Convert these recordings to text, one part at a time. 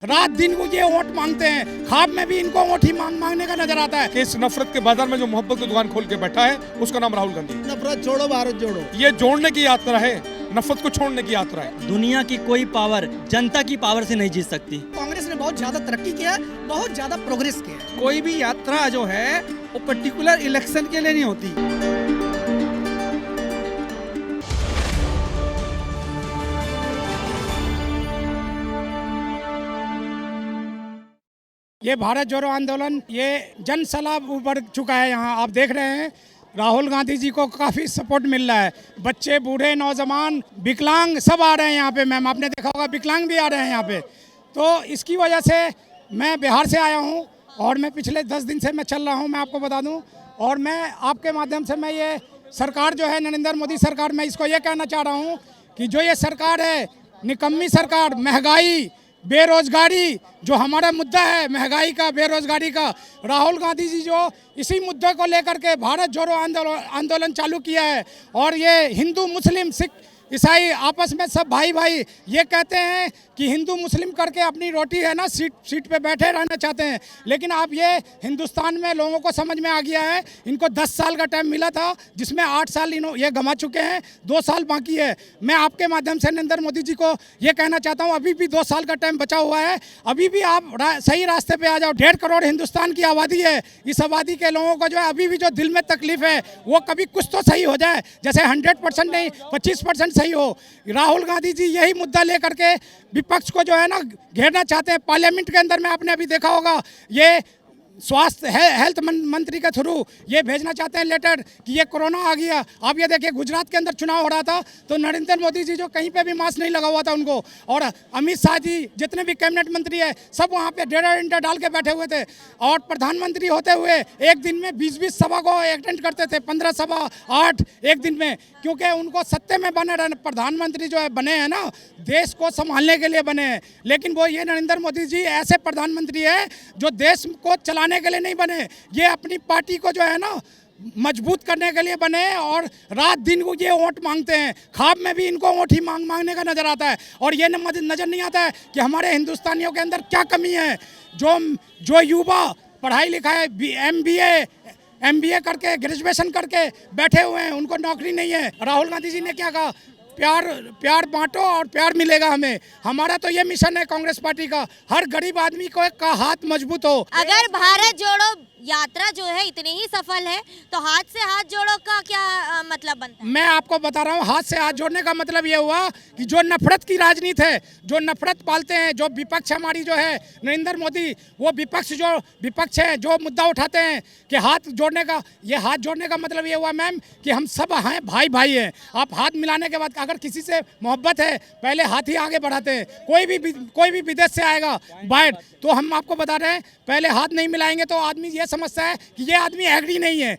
रात दिन को ये वोट मांगते हैं, ख्वाब में भी इनको वोट ही मांगने का नजर आता है। कि इस नफरत के बाजार में जो मोहब्बत की दुकान खोल के बैठा है उसका नाम राहुल गांधी। नफरत छोड़ो भारत जोड़ो, ये जोड़ने की यात्रा है, नफरत को छोड़ने की यात्रा है। दुनिया की कोई पावर जनता की पावर से नहीं जीत सकती। कांग्रेस ने बहुत ज्यादा तरक्की किया, बहुत ज्यादा प्रोग्रेस किया। कोई भी यात्रा जो है वो पर्टिकुलर इलेक्शन के लिए नहीं होती। ये भारत जोड़ो आंदोलन ये जन सैलाब उभर चुका है। यहाँ आप देख रहे हैं राहुल गांधी जी को काफ़ी सपोर्ट मिल रहा है। बच्चे, बूढ़े, नौजवान, विकलांग सब आ रहे हैं यहाँ पे। मैम आपने देखा होगा विकलांग भी आ रहे हैं यहाँ पे। तो इसकी वजह से मैं बिहार से आया हूँ और मैं पिछले 10 दिन से मैं चल रहा हूँ, मैं आपको बता दूँ। और मैं आपके माध्यम से मैं ये सरकार जो है नरेंद्र मोदी सरकार, मैं इसको ये कहना चाह रहा हूँ कि जो ये सरकार है निकम्मी सरकार, महंगाई, बेरोजगारी, जो हमारा मुद्दा है महंगाई का, बेरोजगारी का, राहुल गांधी जी जो इसी मुद्दे को लेकर के भारत जोड़ो आंदोलन चालू किया है। और ये हिंदू, मुस्लिम, सिख, ईसाई आपस में सब भाई भाई ये कहते हैं कि हिंदू मुस्लिम करके अपनी रोटी है ना सीट पे बैठे रहना चाहते हैं। लेकिन आप ये हिंदुस्तान में लोगों को समझ में आ गया है। इनको 10 साल का टाइम मिला था जिसमें 8 साल ये गंवा चुके हैं, 2 साल बाकी है। मैं आपके माध्यम से नरेंद्र मोदी जी को ये कहना चाहता हूँ अभी भी 2 साल का टाइम बचा हुआ है। अभी भी आप सही रास्ते पे आ जाओ। 1.5 करोड़ हिंदुस्तान की आबादी है। इस आबादी के लोगों को जो है अभी भी जो दिल में तकलीफ है वो कभी कुछ तो सही हो जाए। जैसे 100% नहीं 25% सही हो। राहुल गांधी जी यही मुद्दा लेकर के विपक्ष को जो है ना घेरना चाहते हैं। पार्लियामेंट के अंदर में आपने अभी देखा होगा ये स्वास्थ्य हेल्थ मंत्री के थ्रू ये भेजना चाहते हैं लेटर कि ये कोरोना आ गया। आप ये देखिए गुजरात के अंदर चुनाव हो रहा था तो नरेंद्र मोदी जी जो कहीं पे भी मास्क नहीं लगा हुआ था उनको, और अमित शाह जी जितने भी कैबिनेट मंत्री है सब वहाँ पे 1.5 घंटे डाल के बैठे हुए थे। और प्रधानमंत्री होते हुए एक दिन में 20-20 सभा को अटेंड करते थे, 15 सभा 8 एक दिन में, क्योंकि उनको सत्ते में बने रहने। प्रधानमंत्री जो है बने हैं ना देश को संभालने के लिए बने हैं। लेकिन वो ये नरेंद्र मोदी जी ऐसे प्रधानमंत्री है जो देश को चलाने के लिए नहीं बने, ये अपनी पार्टी को जो है ना मजबूत करने के लिए बने। और रात दिन को ये वोट मांगते हैं, ख्वाब में भी इनको वोट ही मांगने का नजर आता है। और ये नजर नहीं आता है कि हमारे हिंदुस्तानियों के अंदर क्या कमी है। जो युवा पढ़ाई लिखाई MBA करके ग्रेजुएशन करके बैठे हुए हैं उनको नौकरी नहीं है। राहुल गांधी जी ने क्या कहा, प्यार बांटो और प्यार मिलेगा हमें। हमारा तो ये मिशन है कांग्रेस पार्टी का, हर गरीब आदमी का हाथ मजबूत हो। अगर भारत जोड़ो यात्रा जो है इतनी ही सफल है तो हाथ से हाथ जोड़ो का क्या मतलब बनता है? मैं आपको बता रहा हूँ हाथ से हाथ जोड़ने का मतलब ये हुआ कि जो नफरत की राजनीति है, जो नफरत पालते हैं, जो विपक्ष हमारी जो है नरेंद्र मोदी, वो विपक्ष है जो मुद्दा उठाते हैं कि हाथ जोड़ने का, ये हाथ जोड़ने का मतलब ये हुआ मैम कि हम सब हैं भाई भाई हैं। आप हाथ मिलाने के बाद अगर किसी से मोहब्बत है पहले हाथ ही आगे बढ़ाते हैं। कोई भी विदेश से आएगा बाहर तो हम आपको बता रहे हैं पहले हाथ नहीं मिलाएंगे तो आदमी ये समझता है कि ये आदमी एग्री नहीं है,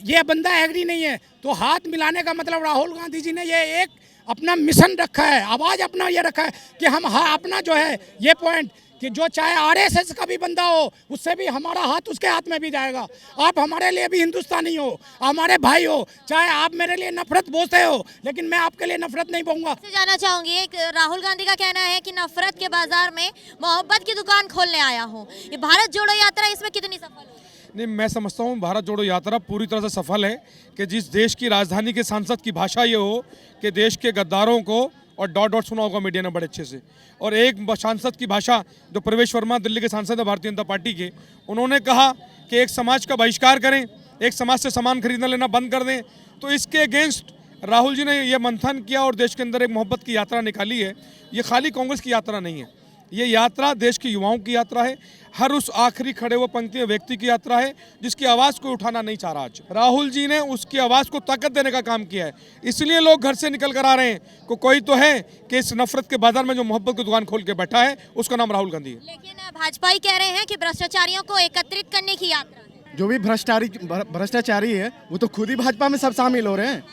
ये बंदा एग्री नहीं है। तो हाथ मिलाने का मतलब राहुल गांधी जी ने ये एक अपना मिशन रखा है, आवाज़ अपना ये रखा है कि हम अपना जो है ये पॉइंट कि जो चाहे RSS का भी बंदा हो उससे भी हमारा हाथ उसके हाथ में भी जाएगा। आप हमारे लिए भी हिंदुस्तानी हो, हमारे भाई हो, चाहे आप मेरे लिए नफरत बोते हो लेकिन मैं आपके लिए नफरत नहीं बोऊंगा। जानना चाहूंगी राहुल गांधी का कहना है कि नफरत के बाजार में मोहब्बत की दुकान खोलने आया हूँ। ये भारत जोड़ो यात्रा इसमें कितनी सफल है? नहीं, मैं समझता हूँ भारत जोड़ो यात्रा पूरी तरह से सफल है कि जिस देश की राजधानी के सांसद की भाषा ये हो कि देश के गद्दारों को, और डॉट सुना होगा मीडिया ने बड़े अच्छे से, और एक सांसद की भाषा जो प्रवेश वर्मा दिल्ली के सांसद है भारतीय जनता पार्टी के, उन्होंने कहा कि एक समाज का बहिष्कार करें, एक समाज से सामान खरीदना लेना बंद कर दें। तो इसके अगेंस्ट राहुल जी ने ये मंथन किया और देश के अंदर एक मोहब्बत की यात्रा निकाली है। ये खाली कांग्रेस की यात्रा नहीं है, ये यात्रा देश के युवाओं की यात्रा है, हर उस आखिरी खड़े हुए पंक्ति में व्यक्ति की यात्रा है जिसकी आवाज़ को उठाना नहीं चाह रहा। आज राहुल जी ने उसकी आवाज़ को ताकत देने का काम किया है, इसलिए लोग घर से निकल कर आ रहे हैं। कोई तो है कि इस नफरत के बाजार में जो मोहब्बत की दुकान खोल के बैठा है उसका नाम राहुल गांधी है। लेकिन भाजपा ही कह रहे हैं कि भ्रष्टाचारियों को एकत्रित करने की यात्रा है। जो भी भ्रष्टाचारी है वो तो खुद ही भाजपा में सब शामिल हो रहे हैं।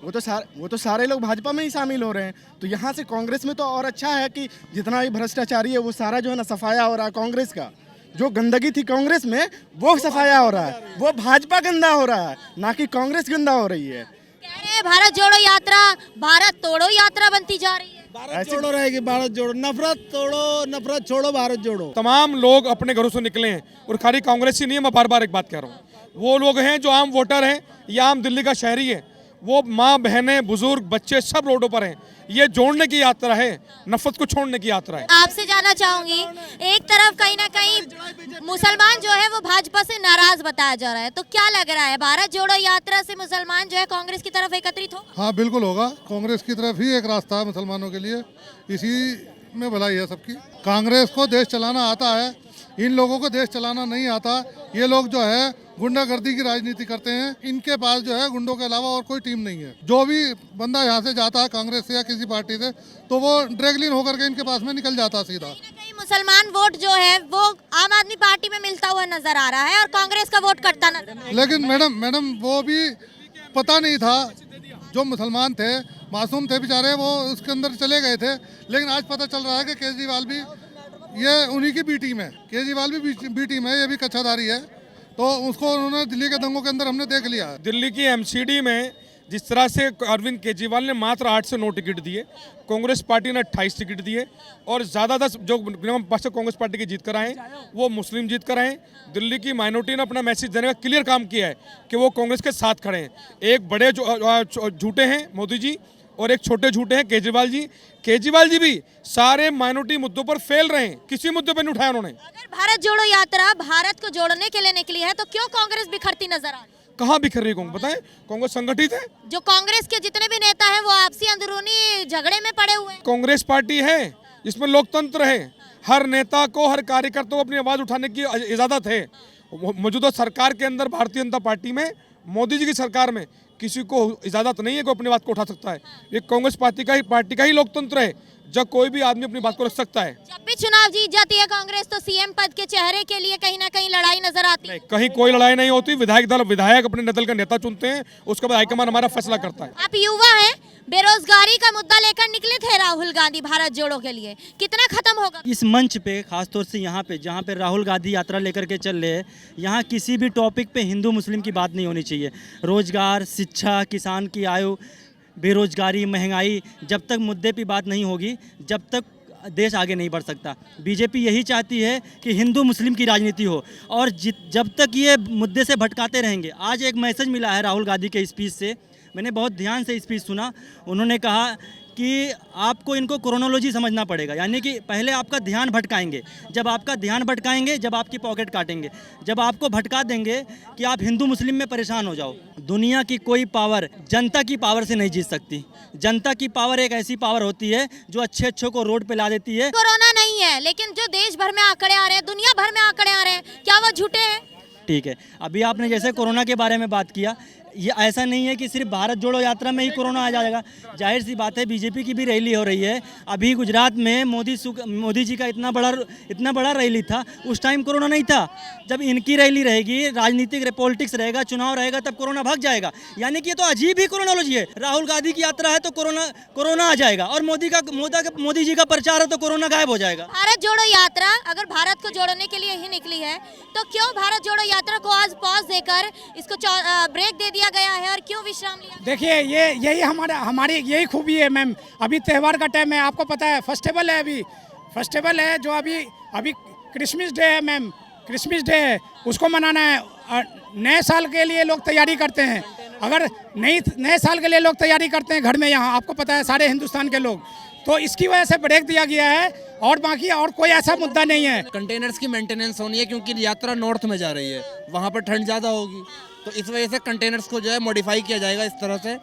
वो तो सारे लोग भाजपा में ही शामिल हो रहे हैं। तो यहाँ से कांग्रेस में तो और अच्छा है कि जितना भी भ्रष्टाचारी है वो सारा जो है ना सफाया हो रहा है। कांग्रेस का जो गंदगी थी कांग्रेस में वो सफाया हो रहा है, वो भाजपा गंदा हो रहा है, ना कि कांग्रेस गंदा हो रही है। कह रहे हैं भारत जोड़ो यात्रा भारत तोड़ो यात्रा बनती जा रही है। भारत जोड़ो रहेगी, भारत जोड़ो, नफरत तोड़ो, नफरत छोड़ो, भारत जोड़ो। तमाम लोग अपने घरों से निकले हैं और खाली कांग्रेस ही नहीं है, मैं बार बार एक बात कह रहा हूँ, वो लोग हैं जो आम वोटर हैं या आम दिल्ली का शहरी है, वो माँ बहनें बुजुर्ग बच्चे सब रोडों पर हैं। ये जोड़ने की यात्रा है, नफरत को छोड़ने की यात्रा है। आपसे जानना चाहूंगी, एक तरफ कहीं ना कहीं मुसलमान जो है वो भाजपा से नाराज बताया जा रहा है, तो क्या लग रहा है भारत जोड़ो यात्रा से मुसलमान जो है कांग्रेस की तरफ एकत्रित हो? हाँ बिल्कुल होगा, कांग्रेस की तरफ ही एक रास्ता है मुसलमानों के लिए, इसी में भलाई है सबकी। कांग्रेस को देश चलाना आता है, इन लोगों को देश चलाना नहीं आता। ये लोग जो है गुंडागर्दी की राजनीति करते हैं, इनके पास जो है गुंडों के अलावा और कोई टीम नहीं है। जो भी बंदा यहाँ से जाता है कांग्रेस से या किसी पार्टी से, तो वो ड्रैगलिन होकर के इनके पास में निकल जाता सीधा। कहीं मुसलमान वोट जो है वो आम आदमी पार्टी में मिलता हुआ नजर आ रहा है और कांग्रेस का वोट कटता नजर। लेकिन मैडम वो भी पता नहीं था, जो मुसलमान थे मासूम थे बेचारे, वो उसके अंदर चले गए थे, लेकिन आज पता चल रहा है कि केजरीवाल भी ये उन्हीं की बी टीम है, केजरीवाल भी बी टीम है, ये भी कच्छाधारी है, तो उसको उन्होंने दिल्ली के दंगों के अंदर हमने देख लिया है। दिल्ली की एमसीडी में जिस तरह से अरविंद केजरीवाल ने मात्र 8 से 9 टिकट दिए, कांग्रेस पार्टी ने 28 टिकट दिए और ज़्यादातर जो कांग्रेस पार्टी की जीत कर आए वो मुस्लिम जीत कर आए। दिल्ली की माइनॉरिटी ने अपना मैसेज देने का क्लियर काम किया है कि वो कांग्रेस के साथ खड़े हैं। एक बड़े झूठे हैं मोदी जी और एक छोटे झूठे हैं केजरीवाल जी। केजरीवाल जी भी सारे माइनॉरिटी मुद्दों पर फेल रहे हैं, किसी मुद्दे पर नहीं उठाया उन्होंने। अगर भारत जोड़ो यात्रा भारत को जोड़ने के लिए निकली है तो क्यों कांग्रेस बिखरती नजर आ रही है? कहाँ बिखर रही है कांग्रेस? बताएं, कांग्रेस संगठित है। जो कांग्रेस के जितने भी नेता हैं वो आपसी अंदरूनी झगड़े में पड़े हुए हैं। कांग्रेस पार्टी है जिसमें लोकतंत्र है, हर नेता को हर कार्यकर्ता को अपनी आवाज उठाने की इजाजत है। मौजूदा सरकार के अंदर भारतीय जनता पार्टी में, मोदी जी की सरकार में किसी को इजाजत नहीं है कि अपनी बात को उठा सकता है। ये कांग्रेस पार्टी का ही लोकतंत्र है, जब कोई भी आदमी अपनी बात को रख सकता है। जब भी चुनाव जीत जाती है कांग्रेस तो सीएम पद के चेहरे के लिए कहीं ना कहीं लड़ाई नजर आती है। कहीं कोई लड़ाई नहीं होती, विधायक अपने दल का नेता चुनते हैं, उसके बाद हाईकमान हमारा फैसला करता है। आप युवा हैं, बेरोजगारी का मुद्दा लेकर निकले थे राहुल गांधी भारत जोड़ो के लिए, कितना खत्म होगा? इस मंच पे खासतौर से यहाँ पे जहाँ पे राहुल गांधी यात्रा लेकर के चल रहे हैं, यहाँ किसी भी टॉपिक पे हिंदू मुस्लिम की बात नहीं होनी चाहिए। रोजगार, शिक्षा, किसान की आयु, बेरोजगारी, महंगाई, जब तक मुद्दे पे बात नहीं होगी जब तक देश आगे नहीं बढ़ सकता। बीजेपी यही चाहती है कि हिंदू मुस्लिम की राजनीति हो और जब तक ये मुद्दे से भटकाते रहेंगे। आज एक मैसेज मिला है राहुल गांधी के स्पीच से, मैंने बहुत ध्यान से स्पीच सुना। उन्होंने कहा कि आपको इनको क्रोनोलॉजी समझना पड़ेगा, यानी कि पहले आपका ध्यान भटकाएंगे, जब आपका ध्यान भटकाएंगे, जब आपकी पॉकेट काटेंगे, जब आपको भटका देंगे कि आप हिंदू मुस्लिम में परेशान हो जाओ। दुनिया की कोई पावर जनता की पावर से नहीं जीत सकती। जनता की पावर एक ऐसी पावर होती है जो अच्छे को रोड पे ला देती है। कोरोना नहीं है, लेकिन जो देश भर में आंकड़े आ रहे हैं, दुनिया भर में आंकड़े आ रहे हैं, क्या वो झूठे हैं? ठीक है, अभी आपने जैसे कोरोना के बारे में बात किया, ये ऐसा नहीं है कि सिर्फ भारत जोड़ो यात्रा में ही कोरोना आ जाएगा। जाहिर सी बात है, बीजेपी की भी रैली हो रही है। अभी गुजरात में मोदी जी का इतना बड़ा रैली था, उस टाइम कोरोना नहीं था। जब इनकी रैली रहेगी, राजनीतिक पॉलिटिक्स रहेगा, चुनाव रहेगा, तब कोरोना भाग जाएगा। यानी कि ये तो अजीब ही कोरोनोलॉजी है। राहुल गांधी की यात्रा है तो कोरोना आ जाएगा और मोदी जी का प्रचार है तो कोरोना गायब हो जाएगा। भारत जोड़ो यात्रा अगर भारत को जोड़ने के लिए ही निकली है तो क्यों भारत जोड़ो यात्रा को आज पॉज देकर इसको ब्रेक दे दिया गया है और क्यों विश्राम लिया? देखिए, यही हमारी यही खूबी है मैम। अभी त्यौहार का टाइम है, आपको पता है, फेस्टिवल है, अभी फेस्टिवल है जो अभी क्रिसमस डे है मैम, क्रिसमस डे है, उसको मनाना है। नए साल के लिए लोग तैयारी करते हैं, अगर नए साल के लिए लोग तैयारी करते हैं घर में, यहाँ आपको पता है सारे हिंदुस्तान के लोग, तो इसकी वजह से ब्रेक दिया गया है और बाकी और कोई ऐसा मुद्दा नहीं है। कंटेनर्स की मेंटेनेंस होनी है क्योंकि यात्रा नॉर्थ में जा रही है, वहाँ पर ठंड ज़्यादा होगी, तो इस वजह से कंटेनर्स को जो है मॉडिफाई किया जाएगा इस तरह से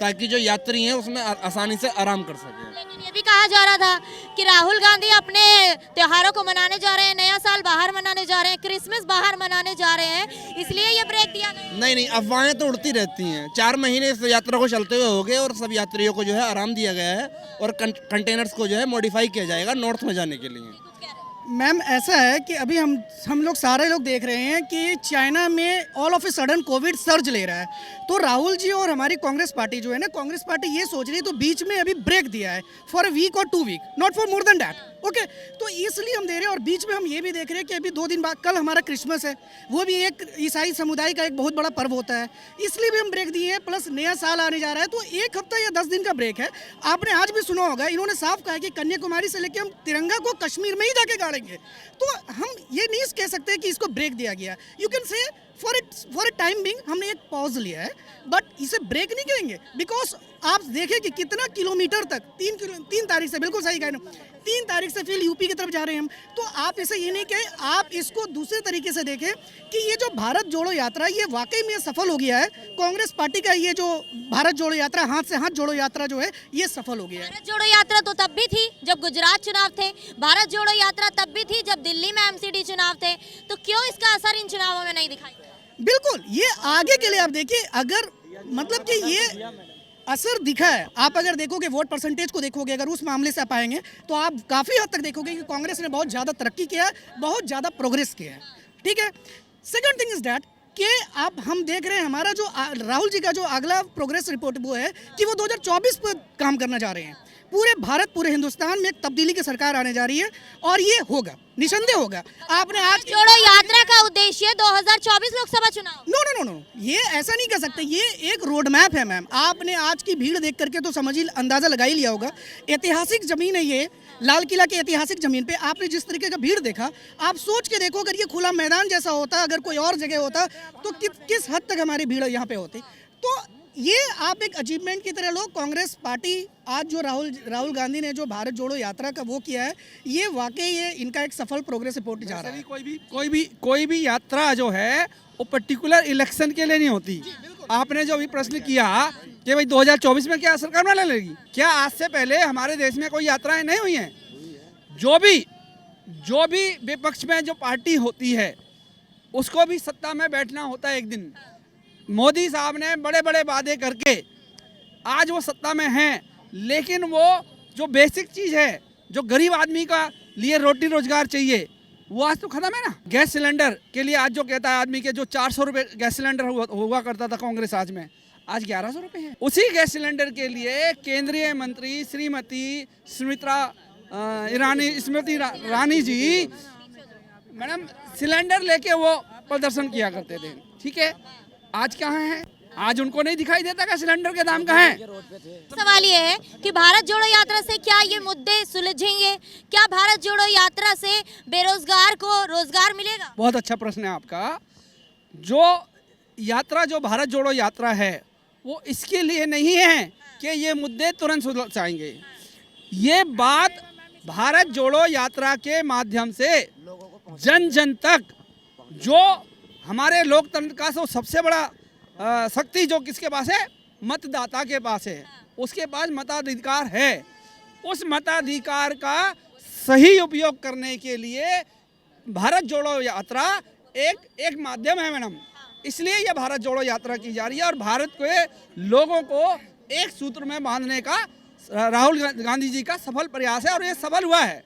ताकि जो यात्री हैं उसमें आसानी से आराम कर सकें। लेकिन ये भी कहा जा रहा था कि राहुल गांधी अपने त्योहारों को मनाने जा रहे हैं, नया साल बाहर मनाने जा रहे हैं, क्रिसमस बाहर मनाने जा रहे हैं, इसलिए ये ब्रेक दिया गया। नहीं, अफवाहें तो उड़ती रहती हैं। 4 महीने इस यात्रा को चलते हुए हो गए और सब यात्रियों को जो है आराम दिया गया है और कंटेनर्स को जो है मॉडिफाई किया जाएगा नॉर्थ में जाने के लिए। मैम ऐसा है कि अभी हम लोग सारे लोग देख रहे हैं कि चाइना में all of a sudden Covid surge ले रहा है, तो राहुल जी और हमारी कांग्रेस पार्टी जो है ना, कांग्रेस पार्टी ये सोच रही है तो बीच में अभी ब्रेक दिया है फॉर अ वीक और 2 week, not for more than that. Okay, तो इसलिए हम दे रहे हैं। और बीच में हम ये भी देख रहे हैं कि अभी 2 दिन बाद कल हमारा क्रिसमस है, वो भी एक ईसाई समुदाय का एक बहुत बड़ा पर्व होता है, इसलिए भी हम ब्रेक दिए हैं। प्लस नया साल आने जा रहा है, तो 1 हफ्ता या 10 दिन का ब्रेक है। आपने आज भी सुना होगा, इन्होंने साफ कहा है कि कन्याकुमारी से लेकर हम तिरंगा को कश्मीर में ही जाके गाड़ेंगे। तो हम ये नहीं कह सकते कि इसको ब्रेक दिया गया। You can say for a time being हमने एक पॉज लिया है, बट इसे ब्रेक नहीं करेंगे। बिकॉज आप देखें कि कितना किलोमीटर तक 3 तारीख से, बिल्कुल सही कह रहे हैं, 3 तारीख से फिर यूपी की तरफ जा रहे हैं हम। तो आप इसे ये नहीं कहें, आप इसको दूसरे तरीके से देखें कि ये जो भारत जोड़ो यात्रा, ये वाकई में सफल हो गया है। कांग्रेस पार्टी का ये जो भारत जोड़ो यात्रा, हाथ से हाथ जोड़ो यात्रा जो है, ये सफल हो गया है। भारत जोड़ो यात्रा तो तब भी थी जब गुजरात चुनाव थे, भारत जोड़ो यात्रा तब भी थी जब दिल्ली में एमसीडी चुनाव थे, तो क्यों इसका असर इन चुनावों में नहीं दिखाई? बिल्कुल, ये आगे के लिए आप देखिए, अगर मतलब कि ये असर दिखा है। आप अगर देखोगे वोट परसेंटेज को देखोगे, अगर उस मामले से आप आएंगे तो आप काफ़ी हद तक देखोगे कि कांग्रेस ने बहुत ज़्यादा तरक्की किया है, बहुत ज़्यादा प्रोग्रेस किया है। ठीक है, सेकंड थिंग इज दैट कि आप हम देख रहे हैं हमारा जो राहुल जी का जो अगला प्रोग्रेस रिपोर्ट वो है कि वो 2024 पर काम करना चाह रहे हैं। पूरे भारत, पूरे हिंदुस्तान में एक तब्दीली की सरकार आने जा रही है और ये होगा, निसंदेह होगा। आपने आज जोड़ो यात्रा का उद्देश्य 2024 लोकसभा चुनाव। नो नो नो नो, ये ऐसा नहीं कर सकते। ये एक रोड मैप है मैम। आपने आज की भीड़ देख करके तो समझ ही अंदाजा लगा ही लिया होगा। ऐतिहासिक जमीन है ये, लाल किला की ऐतिहासिक जमीन पे आपने जिस तरीके का भीड़ देखा, आप सोच के देखो अगर ये खुला मैदान जैसा होता, अगर कोई और जगह होता तो किस हद तक हमारी भीड़ यहाँ पे होती। तो ये आप एक अचीवमेंट की तरह लो। कांग्रेस पार्टी आज जो राहुल गांधी ने जो भारत जोड़ो यात्रा का वो किया है, ये वाकई ये इनका एक सफल प्रोग्रेस रिपोर्ट जा रहा है। कोई भी यात्रा जो है वो पर्टिकुलर इलेक्शन के लिए नहीं होती। आपने जो अभी प्रश्न किया कि भाई 2024 में क्या सरकार बना लेगी, क्या आज से पहले हमारे देश में कोई यात्राएं नहीं हुई हैं? जो भी विपक्ष में जो पार्टी होती है उसको भी सत्ता में बैठना होता है एक दिन। मोदी साहब ने बड़े बड़े वादे करके आज वो सत्ता में हैं, लेकिन वो जो बेसिक चीज़ है, जो गरीब आदमी का लिए रोटी रोजगार चाहिए, वो आज तो खत्म है ना। गैस सिलेंडर के लिए आज जो कहता है आदमी के जो 400 रुपये गैस सिलेंडर हुआ करता था कांग्रेस आज में, आज 1100 रुपये है। उसी गैस सिलेंडर के लिए केंद्रीय मंत्री श्रीमती स्मृति ईरानी जी मैडम सिलेंडर लेके वो प्रदर्शन किया करते थे। ठीक है, आज कहाँ हैं? आज उनको नहीं दिखाई देता कि सिलेंडर के दाम कहाँ हैं। सवाल ये है कि भारत जोड़ो यात्रा से क्या ये मुद्दे सुलझेंगे? क्या भारत जोड़ो यात्रा से बेरोजगार को रोजगार मिलेगा? बहुत अच्छा प्रश्न है आपका। जो यात्रा जो भारत जोड़ो यात्रा है वो इसके लिए नहीं है कि ये मुद्दे तुरंत सुलझाएंगे। ये बात भारत जोड़ो यात्रा के माध्यम से जन जन तक, जो हमारे लोकतंत्र का सबसे बड़ा शक्ति जो किसके पास है, मतदाता के पास है, उसके पास मताधिकार है। उस मताधिकार का सही उपयोग करने के लिए भारत जोड़ो यात्रा एक माध्यम है मैडम। इसलिए ये भारत जोड़ो यात्रा की जा रही है और भारत के लोगों को एक सूत्र में बांधने का राहुल गांधी जी का सफल प्रयास है और ये सफल हुआ है।